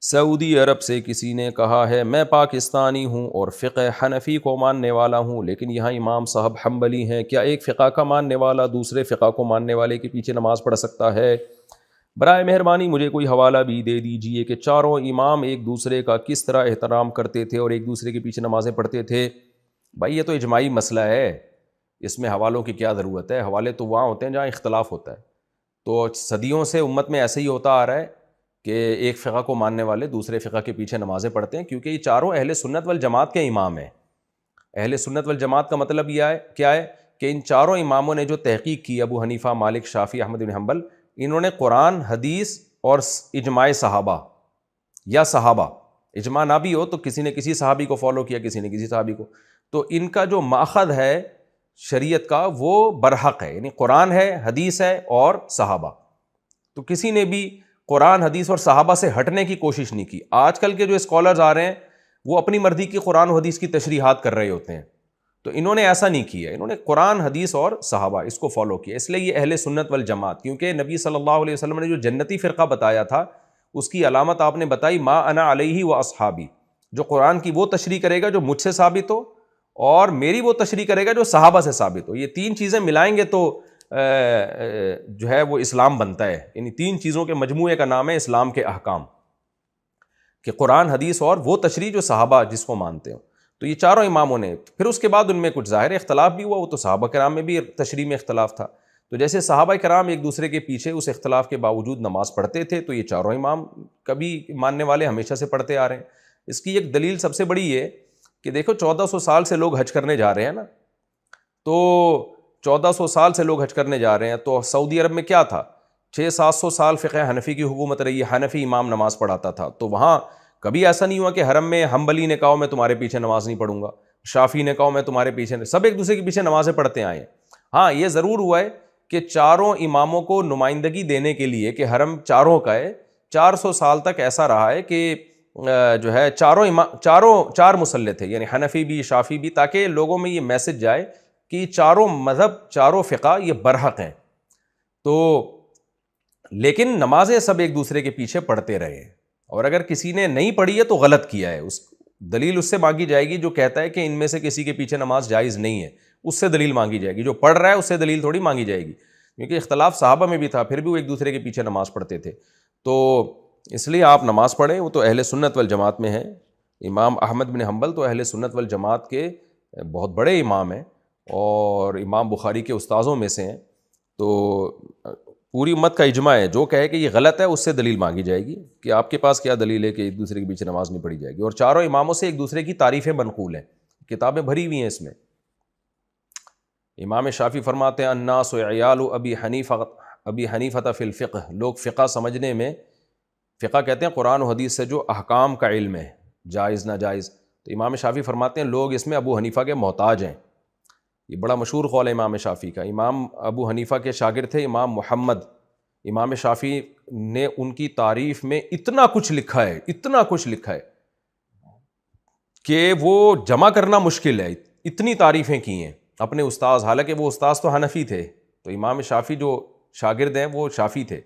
سعودی عرب سے کسی نے کہا ہے میں پاکستانی ہوں اور فقہ حنفی کو ماننے والا ہوں، لیکن یہاں امام صاحب حنبلی ہیں، کیا ایک فقہ کا ماننے والا دوسرے فقہ کو ماننے والے کے پیچھے نماز پڑھ سکتا ہے؟ برائے مہربانی مجھے کوئی حوالہ بھی دے دیجئے کہ چاروں امام ایک دوسرے کا کس طرح احترام کرتے تھے اور ایک دوسرے کے پیچھے نمازیں پڑھتے تھے۔ بھائی یہ تو اجماعی مسئلہ ہے، اس میں حوالوں کی کیا ضرورت ہے؟ حوالے تو وہاں ہوتے ہیں جہاں اختلاف ہوتا ہے۔ تو صدیوں سے امت میں ایسے ہی ہوتا آ رہا ہے کہ ایک فقہ کو ماننے والے دوسرے فقہ کے پیچھے نمازیں پڑھتے ہیں، کیونکہ یہ چاروں اہل سنت والجماعت کے امام ہیں۔ اہل سنت والجماعت کا مطلب یہ ہے کیا ہے کہ ان چاروں اماموں نے جو تحقیق کی، ابو حنیفہ، مالک، شافعی، احمد بن حنبل، انہوں نے قرآن، حدیث اور اجماع صحابہ یا صحابہ، اجماع نہ بھی ہو تو کسی نے کسی صحابی کو فالو کیا، کسی نے کسی صحابی کو، تو ان کا جو ماخذ ہے شریعت کا وہ برحق ہے، یعنی قرآن ہے، حدیث ہے اور صحابہ۔ تو کسی نے بھی قرآن، حدیث اور صحابہ سے ہٹنے کی کوشش نہیں کی۔ آج کل کے جو اسکالرز آ رہے ہیں وہ اپنی مرضی کی قرآن و حدیث کی تشریحات کر رہے ہوتے ہیں، تو انہوں نے ایسا نہیں کیا، انہوں نے قرآن، حدیث اور صحابہ اس کو فالو کیا۔ اس لیے یہ اہل سنت والجماعت، کیونکہ نبی صلی اللہ علیہ وسلم نے جو جنتی فرقہ بتایا تھا اس کی علامت آپ نے بتائی ما انا علیہ و اصحابی، جو قرآن کی وہ تشریح کرے گا جو مجھ سے ثابت ہو، اور میری وہ تشریح کرے گا جو صحابہ سے ثابت ہو۔ یہ تین چیزیں ملائیں گے تو جو ہے وہ اسلام بنتا ہے، یعنی تین چیزوں کے مجموعے کا نام ہے اسلام کے احکام، کہ قرآن، حدیث اور وہ تشریح جو صحابہ جس کو مانتے ہوں۔ تو یہ چاروں اماموں نے، پھر اس کے بعد ان میں کچھ ظاہر اختلاف بھی ہوا، وہ تو صحابہ کرام میں بھی تشریح میں اختلاف تھا، تو جیسے صحابہ کرام ایک دوسرے کے پیچھے اس اختلاف کے باوجود نماز پڑھتے تھے، تو یہ چاروں امام کبھی ماننے والے ہمیشہ سے پڑھتے آ رہے ہیں۔ اس کی ایک دلیل سب سے بڑی یہ کہ دیکھو 1400 سال سے لوگ حج کرنے جا رہے ہیں نا، تو 1400 سال سے لوگ حج کرنے جا رہے ہیں، تو سعودی عرب میں کیا تھا؟ 600-700 سال فقہ حنفی کی حکومت رہی ہے، حنفی امام نماز پڑھاتا تھا، تو وہاں کبھی ایسا نہیں ہوا کہ حرم میں حنبلی نے کہا میں تمہارے پیچھے نماز نہیں پڑھوں گا، شافعی نے کہا میں تمہارے پیچھے، سب ایک دوسرے کے پیچھے نمازیں پڑھتے آئے ہیں۔ ہاں یہ ضرور ہوا ہے کہ چاروں اماموں کو نمائندگی دینے کے لیے کہ حرم چاروں کا ہے، 400 سال تک ایسا رہا ہے کہ جو ہے چار مصلی تھے، یعنی حنفی بھی، شافعی بھی، تاکہ لوگوں میں یہ میسج جائے کہ چاروں مذہب، چاروں فقہ یہ برحق ہیں۔ تو لیکن نمازیں سب ایک دوسرے کے پیچھے پڑھتے رہے ہیں، اور اگر کسی نے نہیں پڑھی ہے تو غلط کیا ہے، اس دلیل اس سے مانگی جائے گی جو کہتا ہے کہ ان میں سے کسی کے پیچھے نماز جائز نہیں ہے، اس سے دلیل مانگی جائے گی۔ جو پڑھ رہا ہے اس سے دلیل تھوڑی مانگی جائے گی، کیونکہ اختلاف صحابہ میں بھی تھا، پھر بھی وہ ایک دوسرے کے پیچھے نماز پڑھتے تھے۔ تو اس لیے آپ نماز پڑھیں، وہ تو اہل سنت والجماعت میں ہیں۔ امام احمد بن حنبل تو اہل سنت والجماعت کے بہت بڑے امام ہیں اور امام بخاری کے استاذوں میں سے ہیں، تو پوری امت کا اجماع ہے، جو کہے کہ یہ غلط ہے اس سے دلیل مانگی جائے گی کہ آپ کے پاس کیا دلیل ہے کہ ایک دوسرے کے پیچھے نماز نہیں پڑھی جائے گی۔ اور چاروں اماموں سے ایک دوسرے کی تعریفیں منقول ہیں، کتابیں بھری ہوئی ہیں اس میں۔ امام شافعی فرماتے ہیں الناس عیال ابی حنیفہ فی الفقہ، لوگ فقہ سمجھنے میں، فقہ کہتے ہیں قرآن و حدیث سے جو احکام کا علم ہے، جائز ناجائز، تو امام شافعی فرماتے ہیں لوگ اس میں ابو حنیفہ کے محتاج ہیں۔ یہ بڑا مشہور قول ہے امام شافعی کا۔ امام ابو حنیفہ کے شاگرد تھے امام محمد، امام شافعی نے ان کی تعریف میں اتنا کچھ لکھا ہے کہ وہ جمع کرنا مشکل ہے، اتنی تعریفیں کی ہیں اپنے استاذ، حالانکہ وہ استاذ تو حنفی تھے، تو امام شافعی جو شاگرد ہیں وہ شافعی تھے،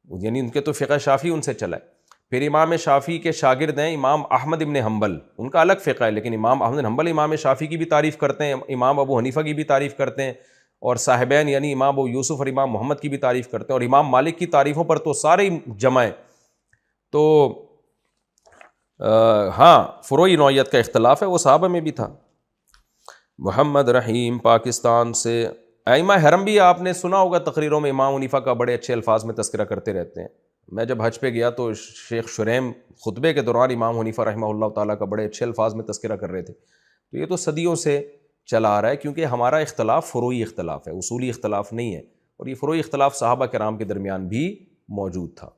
یعنی ان کے تو فقہ شافعی ان سے چلا ہے۔ پھر امام شافعی کے شاگرد ہیں امام احمد ابن حنبل، ان کا الگ فقہ ہے، لیکن امام احمد بن حنبل امام شافعی کی بھی تعریف کرتے ہیں، امام ابو حنیفہ کی بھی تعریف کرتے ہیں، اور صاحبین یعنی امام ابو یوسف اور امام محمد کی بھی تعریف کرتے ہیں، اور امام مالک کی تعریفوں پر تو سارے جمع ہیں۔ تو ہاں فروعی نوعیت کا اختلاف ہے، وہ صحابہ میں بھی تھا۔ محمد رحیم پاکستان سے، ائمہ حرم بھی آپ نے سنا ہوگا تقریروں میں امام حنیفہ کا بڑے اچھے الفاظ میں تذکرہ کرتے رہتے ہیں۔ میں جب حج پہ گیا تو شیخ شریم خطبے کے دوران امام حنیفہ رحمہ اللہ تعالیٰ کا بڑے اچھے الفاظ میں تذکرہ کر رہے تھے۔ تو یہ تو صدیوں سے چلا آ رہا ہے، کیونکہ ہمارا اختلاف فروعی اختلاف ہے، اصولی اختلاف نہیں ہے، اور یہ فروعی اختلاف صحابہ کرام کے درمیان بھی موجود تھا۔